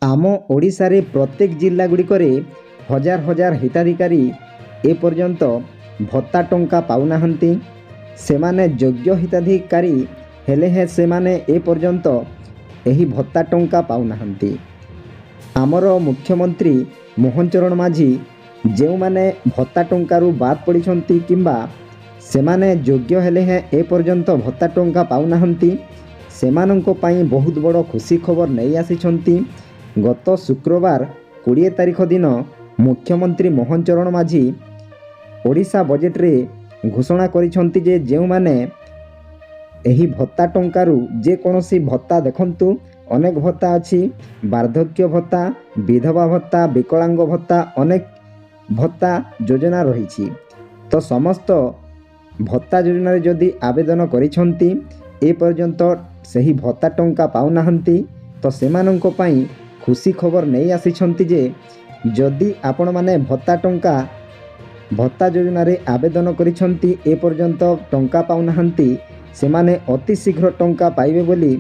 आम ओडिशारे प्रत्येक जिल्ला गुड़िकरे हजार हजार हिताधिकारी एपर्यंत भत्ता टंका पाउनाहांती। सेमाने योग्य हिताधिकारी हेले हे सेमाने एपर्यंत एही भत्ता टंका पाउनाहांती। आमर मुख्यमंत्री मोहन चरण माझी जो माने भत्ता टंकारु बाद पड़िछंती किंबा सेमाने योग्य हेले हे एपर्यंत भत्ता टंका पाउनाहांती सेमानंको पाई बहुत बड़ खुशी खबर नहीं आसिछंती। गत शुक्रवार 20 तारिख दिन मुख्यमंत्री मोहन चरण माझी ओडिशा बजेट रे घोषणा करिछंती जे जेउ माने एही भत्ता टंकारु जे कोनोसी भत्ता देखंतु अनेक भत्ता अछि, वार्धक्य भत्ता, विधवा भत्ता, विकलांग भत्ता, अनेक भत्ता योजना रही। तो समस्त भत्ता योजना रे जदि आवेदन करिछंती ए पर्यंत सही भत्ता टंका पाउनाहांती तो सेमानंको पाई खुशी खबर नहीं आसिछंती जे जदि आपण माने भत्ता टंका भत्ता योजना रे आवेदन करिछंती ए पर्यंत टंका पाउनाहांती सेमाने अति शीघ्र टंका पाइबे बोली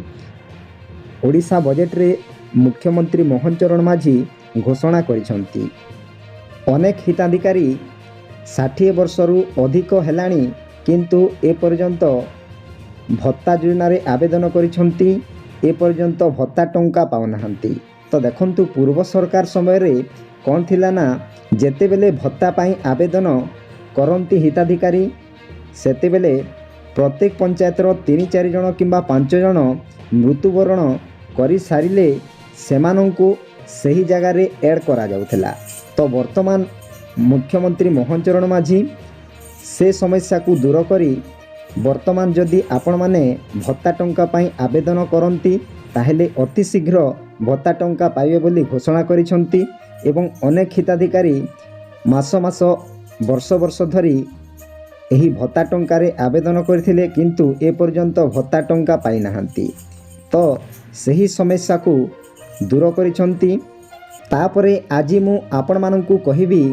ओडिशा बजेट रे मुख्यमंत्री मोहन चरण माझी घोषणा करिछंती। अनेक हिताधिकारी 60 वर्षरु अधिक हेलाणी किंतु ए पर्यंत भत्ता योजना रे आवेदन करिछंती ए पर्यंत भत्ता टंका पाउनाहांती। तो देखंतु पूर्व सरकार समय रे कौन थिला ना जेते बेले भत्ता पाई आवेदन करंती हिताधिकारी सेते बेले प्रत्येक पंचायत रो 3-4 जन किंबा 5 जन मृत्युवरण करि सारिले सेमानंकु सही जगह रे ऐड करा जाउथला। तो वर्तमान मुख्यमंत्री मोहन चरण माझी से समस्या को दूर करी वर्तमान जदि आपण माने भत्ता टंका पाई आवेदन करंती ताहेले अति शीघ्र भत्ता टंका पाइबे बोली घोषणा करिसंती एवं अनेक हिताधिकारी मास मास वर्ष वर्ष धरी एही भत्ता टंका रे आवेदन करथिले किंतु ए पर्यंत भत्ता टंका पाई नाहांती। तो सही समस्या को दूर करिसंती। तापरे आजि मु आपण माननकु कहिबी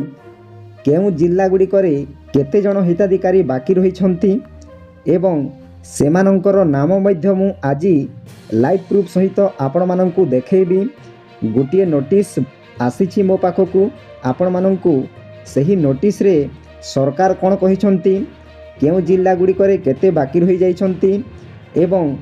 केउ जिल्ला गुड़िकरे केते जन हिताधिकारी बाकी रहिछंती एवं सेमानंकर नाम मध्य मु आजि लाइव प्रूफ सहित आपण माननकु देखैबी। गोटे नोटिस आसीछि मो पाखकु आपण माननकु सही नोटिस रे सरकार कोन कहिछंती केउ जिल्ला गुड़िकरे केते बाकी रहि जाइछंती एवं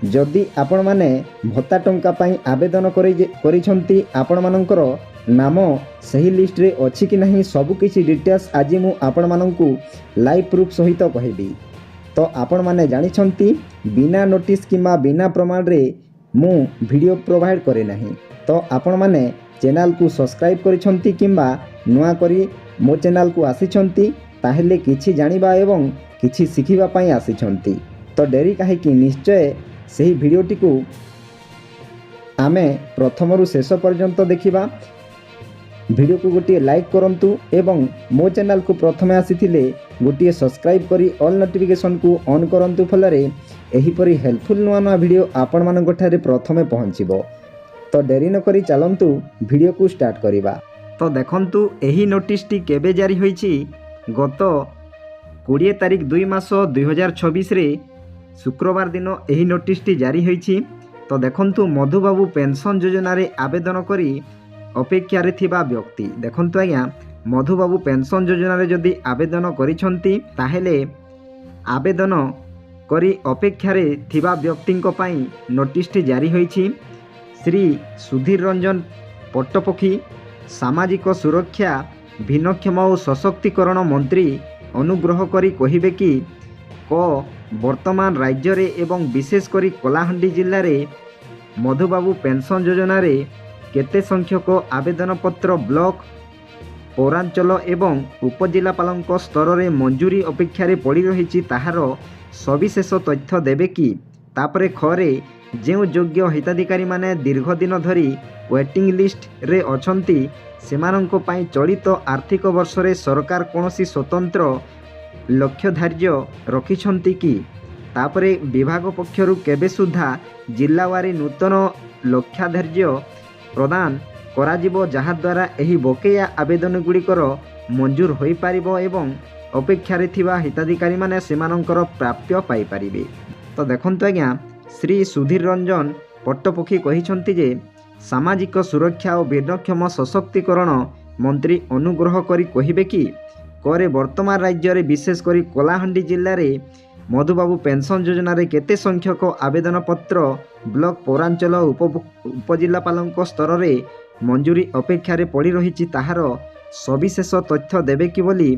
जदि आपण माने भत्ता टंका पाई आवेदन करिछंती आपण माननकर नाम सही लिस्ट रे अछि कि नहीं सब किछि डिटेल्स आज मु आपण माननकु लाइव प्रूफ सहित कहबी। तो आपण माने जानिछंती बिना नोटिस किंबा बिना प्रमाण रे मु वीडियो प्रोवाइड करे नहीं। तो आपण माने चैनल को सब्सक्राइब करिछंती किंबा नुआ करी मो चैनल को आसीछंती ताहेले किछि जानिबा एवं किछि सिखिबा पई आसीछंती। तो डेरी काहे कि निश्चय सही वीडियोटी को आमे प्रथमरु शेष पर्यंत देखिबा। वीडियो को गोटे लाइक करंतु एवं मो चैनल को प्रथमे आसीथिले गोटे सब्सक्राइब करी ऑल नोटिफिकेशन को ऑन करंतु फलरे एही परी हेल्पफुल नुआ नुआ वीडियो आपण मानक ठारे प्रथमे पहुंचीबो। तो देरी न करी चलंतु वीडियो को स्टार्ट करिबा। तो देखंतु एही नोटिस टी केबे जारी होईची गत 20 तारिख 2 मास 2026 रे शुक्रवार दिन एही नोटिस टी जारी होईची। तो देखंतु मधुबाबू पेंशन योजना रे आवेदन करी अपेक्षा रे थिबा व्यक्ति देखंतु आज्ञा मधुबाबू पेंशन योजना रे जदि आवेदन करिछंती ताहेले आवेदन करी अपेक्षा रे थिबा व्यक्तिंको पाई नोटिस टी जारी होईची। श्री सुधीर रंजन पट्टपक्षी सामाजिक सुरक्षा भिन्नक्षम और सशक्तिकरण मंत्री अनुग्रह करी कहिबे कि वर्तमान राज्य रे एवं विशेष करी कलाहांडी जिल्ला रे मधुबाबू पेंशन योजना रे केते संख्यक आवेदन पत्र ब्लॉक पौरांचल एवं उपजिलापाल स्तर रे मंजूरी अपेक्षा रे पड़ी रही ताहार सविशेष तथ्य देबे कि तापरे खरे जो योग्य हिताधिकारी माने दीर्घ दिन धरी वेटिंग लिस्ट रे अछंती सेमानंको पाई चलित आर्थिक वर्ष रे सरकार कोनोसी स्वतंत्र लक्ष्य धार्य रखिछंती कि तापरे विभाग पक्षरु केबे सुधा जिल्लावारी नूतन लक्ष्याधार्य प्रदान कराजिबो जहा द्वारा एही बकेया आवेदन गुड़िकर मंजूर होई पारिबो एवं अपेक्षा रे थिबा हिताधिकारी माने सेमानंकर प्राप्य पाई पारिबे। तो देखंतु आज्ञा श्री सुधीर रंजन पट्टपक्षी कहिछंती जे ସାମାଜିକ ସୁରକ୍ଷା ଓ ଭିନ୍ନକ୍ଷମ ସଶକ୍ତିକରଣ ମନ୍ତ୍ରୀ ଅନୁଗ୍ରହ କରି କହିବେ କି କରେ ବର୍ତ୍ତମାନ ରାଜ୍ୟରେ ବିଶେଷ କରି କଳାହାଣ୍ଡି ଜିଲ୍ଲାରେ ମଧୁବାବୁ ପେନ୍ସନ୍ ଯୋଜନାରେ କେତେ ସଂଖ୍ୟକ ଆବେଦନପତ୍ର ବ୍ଲକ ପୌରାଞ୍ଚଳ ଉପଜିଲ୍ଲାପାଳଙ୍କ ସ୍ତରରେ ମଞ୍ଜୁରୀ ଅପେକ୍ଷାରେ ପଡ଼ି ରହିଛି ତାହାର ସବିଶେଷ ତଥ୍ୟ ଦେବେ କି ବୋଲି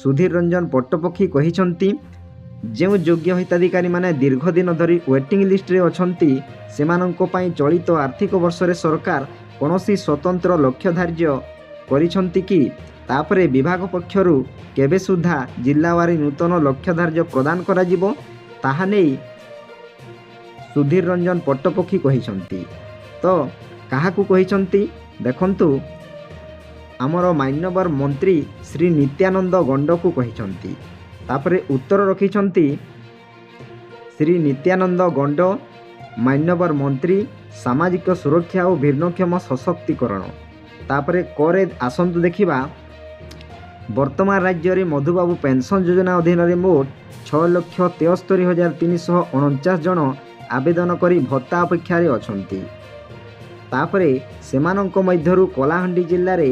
ସୁଧୀର ରଞ୍ଜନ ପଟ୍ଟପକ୍ଷୀ କହିଛନ୍ତି। ଯେଉଁ ଯୋଗ୍ୟ ହିତାଧିକାରୀମାନେ ଦୀର୍ଘଦିନ ଧରି ୱେଟିଂ ଲିଷ୍ଟରେ ଅଛନ୍ତି ସେମାନଙ୍କ ପାଇଁ ଚଳିତ ଆର୍ଥିକ ବର୍ଷରେ ସରକାର କୌଣସି ସ୍ୱତନ୍ତ୍ର ଲକ୍ଷ୍ୟ ଧାର୍ଯ୍ୟ କରିଛନ୍ତି କି ତାପରେ ବିଭାଗ ପକ୍ଷରୁ କେବେ ସୁଦ୍ଧା ଜିଲ୍ଲାୱାରୀ ନୂତନ ଲକ୍ଷ୍ୟ ଧାର୍ଯ୍ୟ ପ୍ରଦାନ କରାଯିବ ତାହା ନେଇ ସୁଧୀର ରଞ୍ଜନ ପଟ୍ଟପକ୍ଷୀ କହିଛନ୍ତି। ତ କାହାକୁ କହିଛନ୍ତି ଦେଖନ୍ତୁ, ଆମର ମାନ୍ୟବର ମନ୍ତ୍ରୀ ଶ୍ରୀ ନିତ୍ୟାନନ୍ଦ ଗଣ୍ଡକୁ କହିଛନ୍ତି। ତାପରେ ଉତ୍ତର ରଖିଛନ୍ତି ଶ୍ରୀ ନିତ୍ୟାନନ୍ଦ ଗଣ୍ଡ ମାନ୍ୟବର ମନ୍ତ୍ରୀ ସାମାଜିକ ସୁରକ୍ଷା ଓ ଭିନ୍ନକ୍ଷମ ସଶକ୍ତିକରଣ। ତାପରେ କରେ ଆସନ୍ତୁ ଦେଖିବା ବର୍ତ୍ତମାନ ରାଜ୍ୟରେ ମଧୁବାବୁ ପେନ୍ସନ୍ ଯୋଜନା ଅଧୀନରେ ମୋଟ 6,73,349 ଜଣ ଆବେଦନ କରି ଭତ୍ତା ଅପେକ୍ଷାରେ ଅଛନ୍ତି। ତାପରେ ସେମାନଙ୍କ ମଧ୍ୟରୁ କଳାହାଣ୍ଡି ଜିଲ୍ଲାରେ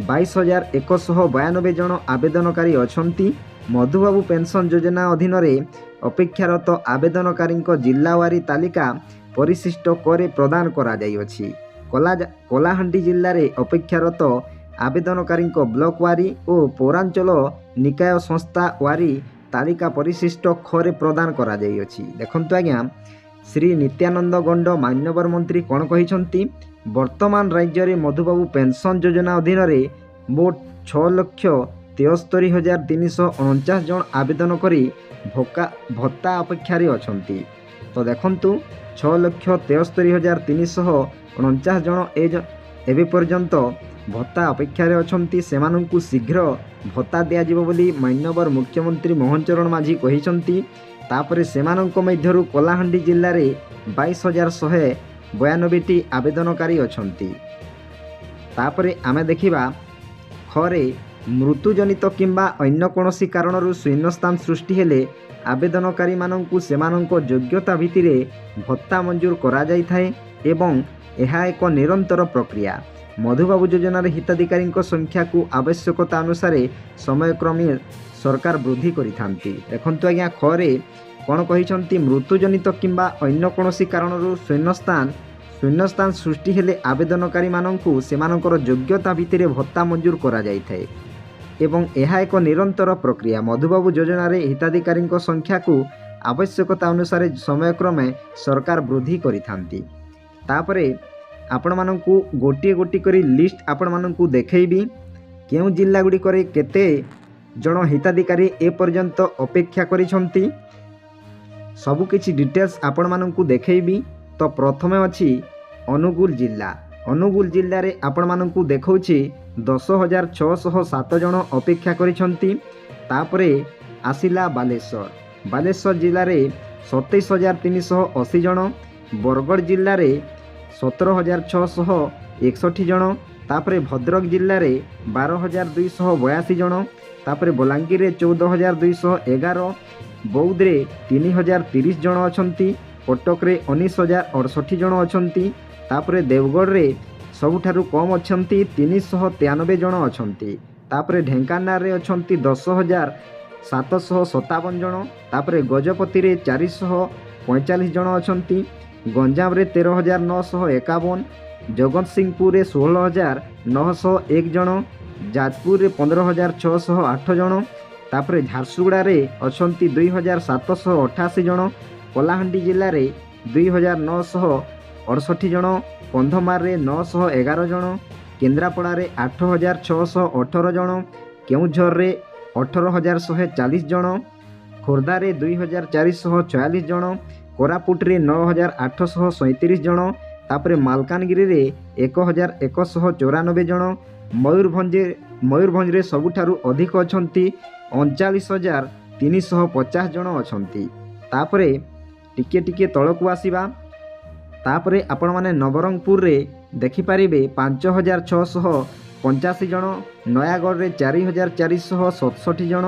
22,192 ଜଣ ଆବେଦନକାରୀ ଅଛନ୍ତି। ମଧୁବାବୁ ପେନ୍ସନ୍ ଯୋଜନା ଅଧୀନରେ ଅପେକ୍ଷାରତ ଆବେଦନକାରୀଙ୍କ ଜିଲ୍ଲାୱାରୀ ତାଲିକା ପରିଶିଷ୍ଟ କରି ପ୍ରଦାନ କରାଯାଇଅଛି। କଳାହାଣ୍ଡି ଜିଲ୍ଲାରେ ଅପେକ୍ଷାରତ ଆବେଦନକାରୀଙ୍କ ବ୍ଲକ ୱାରୀ ଓ ପୌରାଞ୍ଚଳ ନିକାୟ ସଂସ୍ଥା ୱାରୀ ତାଲିକା ପରିଶିଷ୍ଟ ଖରେ ପ୍ରଦାନ କରାଯାଇଅଛି। ଦେଖନ୍ତୁ ଆଜ୍ଞା, ଶ୍ରୀ ନିତ୍ୟାନନ୍ଦ ଗଣ୍ଡ ମାନ୍ୟବର ମନ୍ତ୍ରୀ କ'ଣ କହିଛନ୍ତି, ବର୍ତ୍ତମାନ ରାଜ୍ୟରେ ମଧୁବାବୁ ପେନ୍ସନ୍ ଯୋଜନା ଅଧୀନରେ ମୋଟ 6,73,349 ଜଣ ଆବେଦନ କରି ଭତ୍ତା ଅପେକ୍ଷାରେ ଅଛନ୍ତି। ତ ଦେଖନ୍ତୁ 6,73,349 ଜଣ ଏବେ ପର୍ଯ୍ୟନ୍ତ ଭତ୍ତା ଅପେକ୍ଷାରେ ଅଛନ୍ତି। ସେମାନଙ୍କୁ ଶୀଘ୍ର ଭତ୍ତା ଦିଆଯିବ ବୋଲି ମାନ୍ୟବର ମୁଖ୍ୟମନ୍ତ୍ରୀ ମୋହନ ଚରଣ ମାଝୀ କହିଛନ୍ତି। ତାପରେ ସେମାନଙ୍କ ମଧ୍ୟରୁ କଳାହାଣ୍ଡି ଜିଲ୍ଲାରେ 22,192ଟି ଆବେଦନକାରୀ ଅଛନ୍ତି। ତାପରେ ଆମେ ଦେଖିବା ଖରେ ମୃତ୍ୟୁଜନିତ କିମ୍ବା ଅନ୍ୟ କୌଣସି କାରଣରୁ ଶୂନ୍ୟସ୍ଥାନ ସୃଷ୍ଟି ହେଲେ ଆବେଦନକାରୀମାନଙ୍କୁ ସେମାନଙ୍କ ଯୋଗ୍ୟତା ଭିତ୍ତିରେ ଭତ୍ତା ମଞ୍ଜୁର କରାଯାଇଥାଏ ଏବଂ ଏହା ଏକ ନିରନ୍ତର ପ୍ରକ୍ରିୟା। ମଧୁବାବୁ ଯୋଜନାରେ ହିତାଧିକାରୀଙ୍କ ସଂଖ୍ୟାକୁ ଆବଶ୍ୟକତା ଅନୁସାରେ ସମୟକ୍ରମେ ସରକାର ବୃଦ୍ଧି କରିଥାନ୍ତି। ଦେଖନ୍ତୁ ଆଜ୍ଞା, ଖରେ କ'ଣ କହିଛନ୍ତି, ମୃତ୍ୟୁଜନିତ କିମ୍ବା ଅନ୍ୟ କୌଣସି କାରଣରୁ ଶୂନ୍ୟସ୍ଥାନ ସୃଷ୍ଟି ହେଲେ ଆବେଦନକାରୀମାନଙ୍କୁ ସେମାନଙ୍କର ଯୋଗ୍ୟତା ଭିତ୍ତିରେ ଭତ୍ତା ମଞ୍ଜୁର କରାଯାଇଥାଏ ଏବଂ ଏହା ଏକ ନିରନ୍ତର ପ୍ରକ୍ରିୟା। ମଧୁବାବୁ ଯୋଜନାରେ ହିତାଧିକାରୀଙ୍କ ସଂଖ୍ୟାକୁ ଆବଶ୍ୟକତା ଅନୁସାରେ ସମୟକ୍ରମେ ସରକାର ବୃଦ୍ଧି କରିଥାନ୍ତି। ତାପରେ ଆପଣମାନଙ୍କୁ ଗୋଟିଏ ଗୋଟିଏ କରି ଲିଷ୍ଟ ଆପଣମାନଙ୍କୁ ଦେଖେଇବି କେଉଁ ଜିଲ୍ଲାଗୁଡ଼ିକରେ କେତେ ଜଣ ହିତାଧିକାରୀ ଏପର୍ଯ୍ୟନ୍ତ ଅପେକ୍ଷା କରିଛନ୍ତି, ସବୁକିଛି ଡିଟେଲ୍ସ ଆପଣମାନଙ୍କୁ ଦେଖେଇବି। ତ ପ୍ରଥମେ ଅଛି ଅନୁଗୁଳ ଜିଲ୍ଲା। ଅନୁଗୁଳ ଜିଲ୍ଲାରେ ଆପଣମାନଙ୍କୁ ଦେଖାଉଛି 10,607 ଜଣ ଅପେକ୍ଷା କରିଛନ୍ତି। ତାପରେ ଆସିଲା ବାଲେଶ୍ୱର ଜିଲ୍ଲାରେ 27,380 ଜଣ। ବରଗଡ଼ ଜିଲ୍ଲାରେ 17,661 ଜଣ। ତାପରେ ଭଦ୍ରକ ଜିଲ୍ଲାରେ 12,282 ଜଣ। ତାପରେ ବଲାଙ୍ଗୀରରେ 14,211, ବୌଦ୍ଧରେ 3,030 ଜଣ ଅଛନ୍ତି, କଟକରେ 19,068 ଜଣ ଅଛନ୍ତି। ତାପରେ ଦେବଗଡ଼ରେ ସବୁଠାରୁ କମ୍ ଅଛନ୍ତି 393 ଜଣ ଅଛନ୍ତି। ତାପରେ ଢେଙ୍କାନାଳରେ ଅଛନ୍ତି 10,757 ଜଣ। ତାପରେ ଗଜପତିରେ 445 ଜଣ ଅଛନ୍ତି। ଗଞ୍ଜାମରେ 13,951, ଜଗତସିଂହପୁରରେ 16,901 ଜଣ, ଯାଜପୁରରେ 15,608 ଜଣ। ତାପରେ ଝାରସୁଗୁଡ଼ାରେ ଅଛନ୍ତି 2,788 ଜଣ, କଳାହାଣ୍ଡି ଜିଲ୍ଲାରେ 2,968 ଜଣ, କନ୍ଧମାଳରେ 911 ଜଣ, କେନ୍ଦ୍ରାପଡ଼ାରେ 8,618 ଜଣ, କେଉଁଝରରେ 18,140 ଜଣ, ଖୋର୍ଦ୍ଧାରେ 2,444 ଜଣ, କୋରାପୁଟରେ 9,837 ଜଣ। ତାପରେ ମାଲକାନଗିରିରେ 1,194 ଜଣ, ମୟୂରଭଞ୍ଜରେ ସବୁଠାରୁ ଅଧିକ ଅଛନ୍ତି 39,350 ଜଣ ଅଛନ୍ତି। ତାପରେ ଟିକେ ତଳକୁ ଆସିବା। ତାପରେ ଆପଣମାନେ ନବରଙ୍ଗପୁରରେ ଦେଖିପାରିବେ 85 ଜଣ, ନୟାଗଡ଼ରେ 4467 ଜଣ,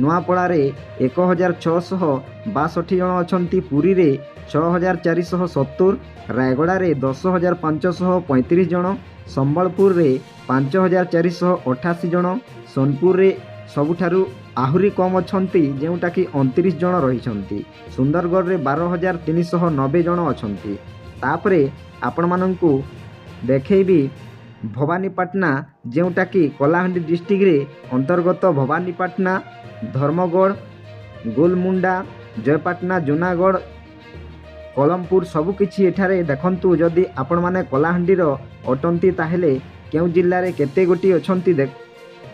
ନୂଆପଡ଼ାରେ 1662 ଜଣ ଅଛନ୍ତି, ପୁରୀରେ 6470, ରାୟଗଡ଼ାରେ 10535 ଜଣ, ସମ୍ବଲପୁରରେ 5488 ଜଣ, ସୋନପୁରରେ ସବୁଠାରୁ ଆହୁରି କମ୍ ଅଛନ୍ତି ଯେଉଁଟାକି 29 ଜଣ ରହିଛନ୍ତି, ସୁନ୍ଦରଗଡ଼ରେ 12390 ଜଣ ଅଛନ୍ତି। ତାପରେ ଆପଣମାନଙ୍କୁ ଦେଖେଇବି ଭବାନୀପାଟଣା ଯେଉଁଟାକି କଳାହାଣ୍ଡି ଡିଷ୍ଟ୍ରିକ୍ଟରେ ଅନ୍ତର୍ଗତ ଭବାନୀପାଟଣା, ଧର୍ମଗଡ଼, ଗୋଲମୁଣ୍ଡା, ଜୟପାଟଣା, ଜୁନାଗଡ଼, କଲମପୁର ସବୁକିଛି ଏଠାରେ ଦେଖନ୍ତୁ। ଯଦି ଆପଣମାନେ କଳାହାଣ୍ଡିର ଅଟନ୍ତି ତାହେଲେ କେଉଁ ଜିଲ୍ଲାରେ କେତେ ଗୋଟି ଅଛନ୍ତି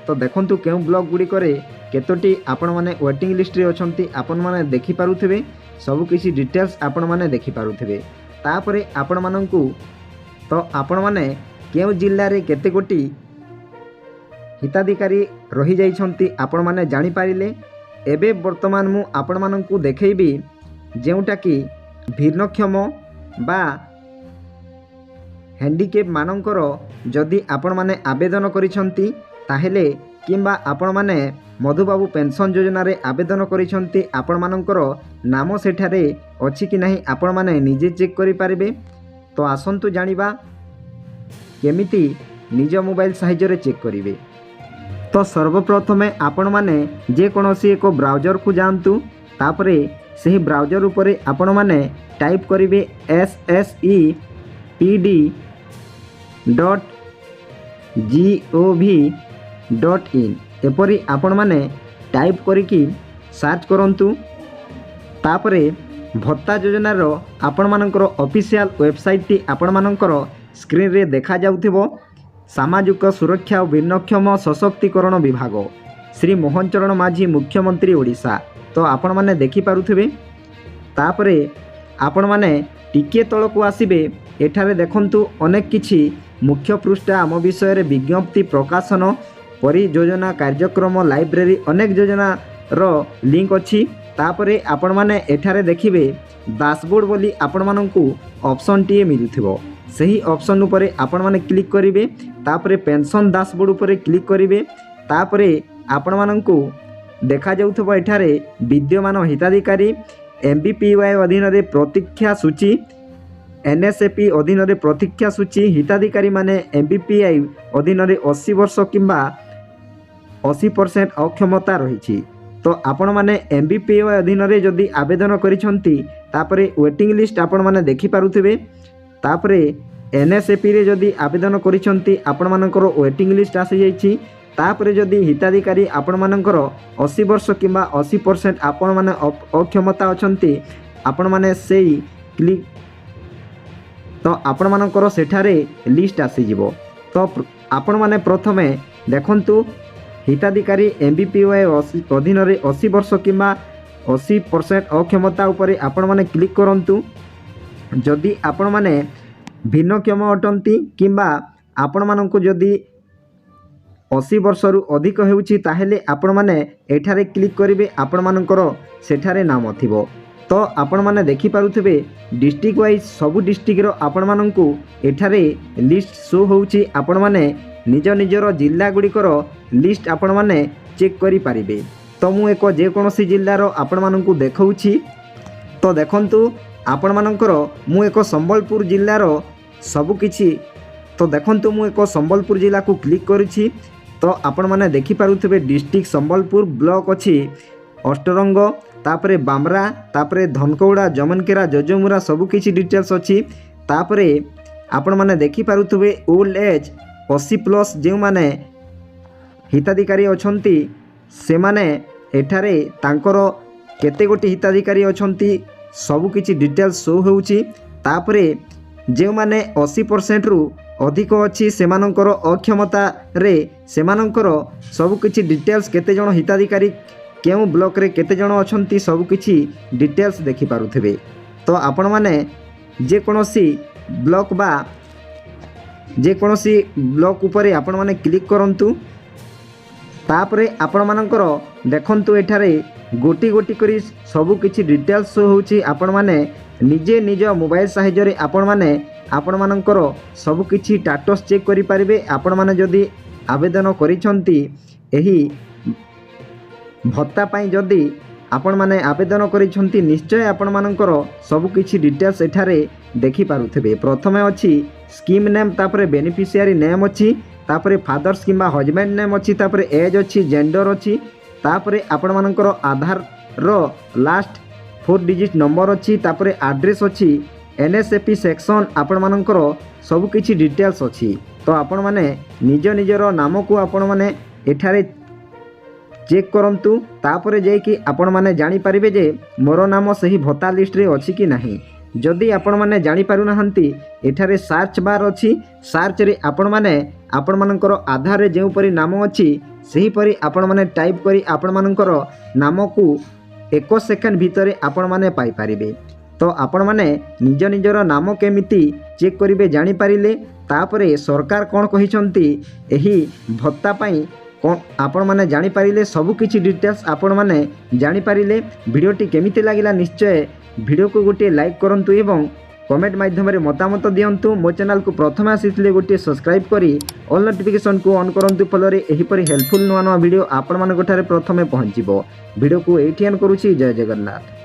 ତ ଦେଖନ୍ତୁ କେଉଁ ବ୍ଲକ ଗୁଡ଼ିକରେ କେତୋଟି ଆପଣମାନେ ୱେଟିଂ ଲିଷ୍ଟରେ ଅଛନ୍ତି ଆପଣମାନେ ଦେଖିପାରୁଥିବେ। ସବୁକିଛି ଡିଟେଲ୍ସ ଆପଣମାନେ ଦେଖିପାରୁଥିବେ। ତାପରେ ଆପଣମାନଙ୍କୁ ତ ଆପଣମାନେ କେଉଁ ଜିଲ୍ଲାରେ କେତେ ଗୋଟି ହିତାଧିକାରୀ ରହିଯାଇଛନ୍ତି ଆପଣମାନେ ଜାଣିପାରିଲେ। ଏବେ ବର୍ତ୍ତମାନ ମୁଁ ଆପଣମାନଙ୍କୁ ଦେଖେଇବି ଯେଉଁଟାକି ଭିନ୍ନକ୍ଷମ ବା ହ୍ୟାଣ୍ଡିକ୍ୟାପ୍ ମାନଙ୍କର ଯଦି ଆପଣମାନେ ଆବେଦନ କରିଛନ୍ତି ତାହେଲେ କିମ୍ବା ଆପଣମାନେ ମଧୁବାବୁ ପେନ୍ସନ୍ ଯୋଜନାରେ ଆବେଦନ କରିଛନ୍ତି ଆପଣମାନଙ୍କର ନାମ ସେଠାରେ ଅଛି କି ନାହିଁ ଆପଣମାନେ ନିଜେ ଚେକ୍ କରିପାରିବେ। ତ ଆସନ୍ତୁ ଜାଣିବା କେମିତି ନିଜ ମୋବାଇଲ ସାହାଯ୍ୟରେ ଚେକ୍ କରିବେ। ତ ସର୍ବପ୍ରଥମେ ଆପଣମାନେ ଯେକୌଣସି ଏକ ବ୍ରାଉଜରକୁ ଯାଆନ୍ତୁ। ତାପରେ ସେହି ବ୍ରାଉଜର ଉପରେ ଆପଣମାନେ ଟାଇପ୍ କରିବେ ssepd.gov.in। ଏପରି ଆପଣମାନେ ଟାଇପ୍ କରିକି ସର୍ଚ୍ଚ କରନ୍ତୁ। ତାପରେ ଭତ୍ତା ଯୋଜନାର ଆପଣମାନଙ୍କର ଅଫିସିଆଲ ୱେବସାଇଟ୍ଟି ଆପଣମାନଙ୍କର ସ୍କ୍ରିନ୍ରେ ଦେଖାଯାଉଥିବ। ସାମାଜିକ ସୁରକ୍ଷା ଓ ଭିନ୍ନକ୍ଷମ ସଶକ୍ତିକରଣ ବିଭାଗ, ଶ୍ରୀ ମୋହନ ଚରଣ ମାଝୀ, ମୁଖ୍ୟମନ୍ତ୍ରୀ, ଓଡ଼ିଶା। ତ ଆପଣମାନେ ଦେଖିପାରୁଥିବେ। ତାପରେ ଆପଣମାନେ ଟିକିଏ ତଳକୁ ଆସିବେ। ଏଠାରେ ଦେଖନ୍ତୁ ଅନେକ କିଛି ମୁଖ୍ୟ ପୃଷ୍ଠା ଆମ ବିଷୟରେ ବିଜ୍ଞପ୍ତି, ପ୍ରକାଶନ, ପରିଯୋଜନା, କାର୍ଯ୍ୟକ୍ରମ, ଲାଇବ୍ରେରୀ, ଅନେକ ଯୋଜନାର ଲିଙ୍କ ଅଛି। ତାପରେ ଆପଣମାନେ ଏଠାରେ ଦେଖିବେ ଡ୍ୟାସବୋର୍ଡ଼ ବୋଲି ଆପଣମାନଙ୍କୁ ଅପସନ୍ଟିଏ ମିଳୁଥିବ। ସେହି ଅପସନ୍ ଉପରେ ଆପଣମାନେ କ୍ଲିକ୍ କରିବେ। ତାପରେ ପେନ୍ସନ୍ ଡ୍ୟାସବୋର୍ଡ଼ ଉପରେ କ୍ଲିକ୍ କରିବେ। ତାପରେ ଆପଣମାନଙ୍କୁ ଦେଖାଯାଉଥିବ ଏଠାରେ ବିଦ୍ୟମାନ ହିତାଧିକାରୀ, MBPY ଅଧୀନରେ ପ୍ରତୀକ୍ଷା ସୂଚୀ, NSAP ଅଧୀନରେ ପ୍ରତୀକ୍ଷା ସୂଚୀ। ହିତାଧିକାରୀମାନେ MBPI ଅଧୀନରେ 80 ବର୍ଷ କିମ୍ବା 80% ଅକ୍ଷମତା ରହିଛି। ତ ଆପଣମାନେ MBPI ଅଧୀନରେ ଯଦି ଆବେଦନ କରିଛନ୍ତି ତାପରେ ୱେଟିଂ ଲିଷ୍ଟ ଆପଣମାନେ ଦେଖିପାରୁଥିବେ। ତାପରେ NSAPରେ ଯଦି ଆବେଦନ କରିଛନ୍ତି ଆପଣମାନଙ୍କର ୱେଟିଂ ଲିଷ୍ଟ ଆସିଯାଇଛି। ତାପରେ ଯଦି ହିତାଧିକାରୀ ଆପଣମାନଙ୍କର 80 ବର୍ଷ କିମ୍ବା 80% ଆପଣମାନେ ଅକ୍ଷମତା ଅଛନ୍ତି ଆପଣମାନେ ସେଇ କ୍ଲିକ୍ ତ ଆପଣମାନଙ୍କର ସେଠାରେ ଲିଷ୍ଟ ଆସିଯିବ। ତ ଆପଣମାନେ ପ୍ରଥମେ ଦେଖନ୍ତୁ ହିତାଧିକାରୀ MBPY ଅଧୀନରେ 80 ବର୍ଷ କିମ୍ବା 80% ଅକ୍ଷମତା ଉପରେ ଆପଣମାନେ କ୍ଲିକ୍ କରନ୍ତୁ। ଯଦି ଆପଣମାନେ ଭିନ୍ନକ୍ଷମ ଅଟନ୍ତି କିମ୍ବା ଆପଣମାନଙ୍କୁ ଯଦି 80 ବର୍ଷରୁ ଅଧିକ ହେଉଛି ତାହେଲେ ଆପଣମାନେ ଏଠାରେ କ୍ଲିକ୍ କରିବେ। ଆପଣମାନଙ୍କର ସେଠାରେ ନାମ ଥିବ। ତ ଆପଣମାନେ ଦେଖିପାରୁଥିବେ ଡିଷ୍ଟ୍ରିକ୍ଟ ୱାଇଜ୍ ସବୁ ଡିଷ୍ଟ୍ରିକ୍ଟର ଆପଣମାନଙ୍କୁ ଏଠାରେ ଲିଷ୍ଟ ଶୋ ହେଉଛି। ଆପଣମାନେ ନିଜ ନିଜର ଜିଲ୍ଲା ଗୁଡ଼ିକର ଲିଷ୍ଟ ଆପଣମାନେ ଚେକ୍ କରିପାରିବେ। ତ ମୁଁ ଏକ ଯେକୌଣସି ଜିଲ୍ଲାର ଆପଣମାନଙ୍କୁ ଦେଖାଉଛି। ତ ଦେଖନ୍ତୁ ଆପଣମାନଙ୍କର ମୁଁ ଏକ ସମ୍ବଲପୁର ଜିଲ୍ଲାର ସବୁକିଛି। ତ ଦେଖନ୍ତୁ ମୁଁ ଏକ ସମ୍ବଲପୁର ଜିଲ୍ଲାକୁ କ୍ଲିକ୍ କରିଛି। ତ ଆପଣମାନେ ଦେଖିପାରୁଥିବେ ଡିଷ୍ଟ୍ରିକ୍ଟ ସମ୍ବଲପୁର, ବ୍ଲକ ଅଛି ଅଷ୍ଟରଙ୍ଗ, ତାପରେ ବାମ୍ରା, ତାପରେ ଧନକଉଡ଼ା, ଜମନକେରା, ଜଜମୁରା ସବୁକିଛି ଡିଟେଲ୍ସ ଅଛି। ତାପରେ ଆପଣମାନେ ଦେଖିପାରୁଥିବେ ଓଲ୍ଡ ଏଜ୍ 80+ ଯେଉଁମାନେ ହିତାଧିକାରୀ ଅଛନ୍ତି ସେମାନେ ଏଠାରେ ତାଙ୍କର କେତେ ଗୋଟି ହିତାଧିକାରୀ ଅଛନ୍ତି ସବୁକିଛି ଡିଟେଲ୍ସ ଶୋ ହେଉଛି। ତାପରେ ଯେଉଁମାନେ 80%ରୁ ଅଧିକ ଅଛି ସେମାନଙ୍କର ଅକ୍ଷମତାରେ ସେମାନଙ୍କର ସବୁକିଛି ଡିଟେଲ୍ସ କେତେଜଣ ହିତାଧିକାରୀ କେଉଁ ବ୍ଲକରେ କେତେଜଣ ଅଛନ୍ତି ସବୁକିଛି ଡିଟେଲ୍ସ ଦେଖିପାରୁଥିବେ। ତ ଆପଣମାନେ ଯେକୌଣସି ବ୍ଲକ ବା ଯେକୌଣସି ବ୍ଲକ ଉପରେ ଆପଣମାନେ କ୍ଲିକ୍ କରନ୍ତୁ। ତାପରେ ଆପଣମାନଙ୍କର ଦେଖନ୍ତୁ ଏଠାରେ ଗୋଟି ଗୋଟି କରି ସବୁକିଛି ଡିଟେଲ୍ସ ଶୋ ହେଉଛି। ଆପଣମାନେ ନିଜେ ନିଜ ମୋବାଇଲ ସାହାଯ୍ୟରେ ଆପଣମାନଙ୍କର ସବୁକିଛି ଷ୍ଟାଟସ୍ ଚେକ୍ କରିପାରିବେ। ଆପଣମାନେ ଯଦି आवेदन करिसेंती एही भत्ता पाई जदि आपण माने आवेदन करिसेंती निश्चय आपण मानकर सब किछि डिटेल्स एठारे देखि पारुथिबे। प्रथमे अछि स्कीम नेम, तापरे बेनिफिशियरी नेम अछि, तापरे फादर्स किंबा हजबैंड नेम अछि, तापरे एज अछि, जेंडर अछि, तापरे आपण मानकर आधार रो लास्ट 4 डिजिट नंबर अछि, तापरे एड्रेस अछि, एनएसएपी सेक्शन आपण मानकर सब किछि डिटेल्स अछि। तो आपण माने निज निजर नाम को आपण माने एठारे चेक करंतु, तापरे जे कि आपण माने जानि परिबे जे मोर नाम सही भत्ता लिस्ट रे अछि कि नाही। जदि आपण माने जानि पारु नाहंती एठारे सर्च बार अछि, सर्च रे आपण माने आपण मानकर आधार रे जेउ परि नाम अछि सही परि आपण माने टाइप करी आपण मानकर नाम को 1 सेकेंड भितरे आपण माने पाई परिबे। तो आपण माने निज निजर नाम केमिति चेक करिवे जानि पारिले, तापरे सरकार कोन कहिसंती एही भत्ता पाई कोन आपण माने जानि पारिले, सब किछि डिटेल्स आपण माने जानि पारिले। वीडियोटी केमिति लागिला निश्चय वीडियो को गोटे लाइक करंतु एवं कमेंट माध्यम रे मतामत दियंतु। मो चैनल को प्रथम आसीथिले गोटे सब्सक्राइब करी ऑल नोटिफिकेशन को ऑन करंतु, फलरे एही परि हेल्पफुल नुआ नुआ वीडियो आपण मानक ठारे प्रथमे पहुंचीबो। वीडियो को एठी एंड करूची। जय जगन्नाथ।